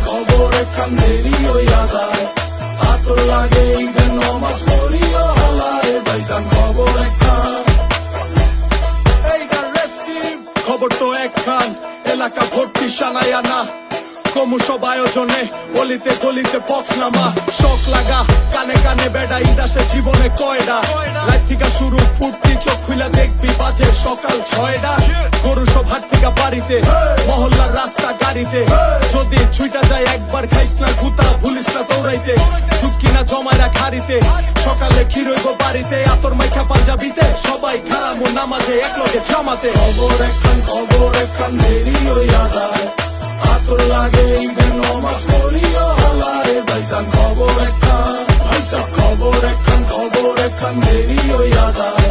খবর একখান দেরি হইয়া যায়, আতর লাগে ঈদের নমাজ পড়িও হালারে ভাইজান। খবর একখান, খবর তো একখান, এলাকা ভর্তি সানায়া না, ক্রমসব আয়োজনে গলিতে গলিতে পক্স নামা। শখ লাগা কানে কানে বেড়া, ঈদ আসে জীবনে কয়ডা, রাত থেকে শুরু ফুর্তি, চোখ খুলে দেখবি বাজে সকাল 6টা। গরু সব হাট থেকে বাড়িতে, মহল্লার রাস্তা গাড়িতে, যদি ছুইটা যায় একবার খাইস না গুতা, ভুলিস না দৌড়াইতে, ঢুকি না জমায়রা খাড়িতে, সকালে ক্ষীর হইব বাড়িতে, আতর মাইখা পাঞ্জাবিতে, সবাই খারামো নামাজে একলগে জামাতে। খবর একখান দেরি হইয়া যায়, আতর লাগে ঈদের নমাজ পড়িও হালারে ভাইজান। খবর একখান দেরি হইয়া যায়।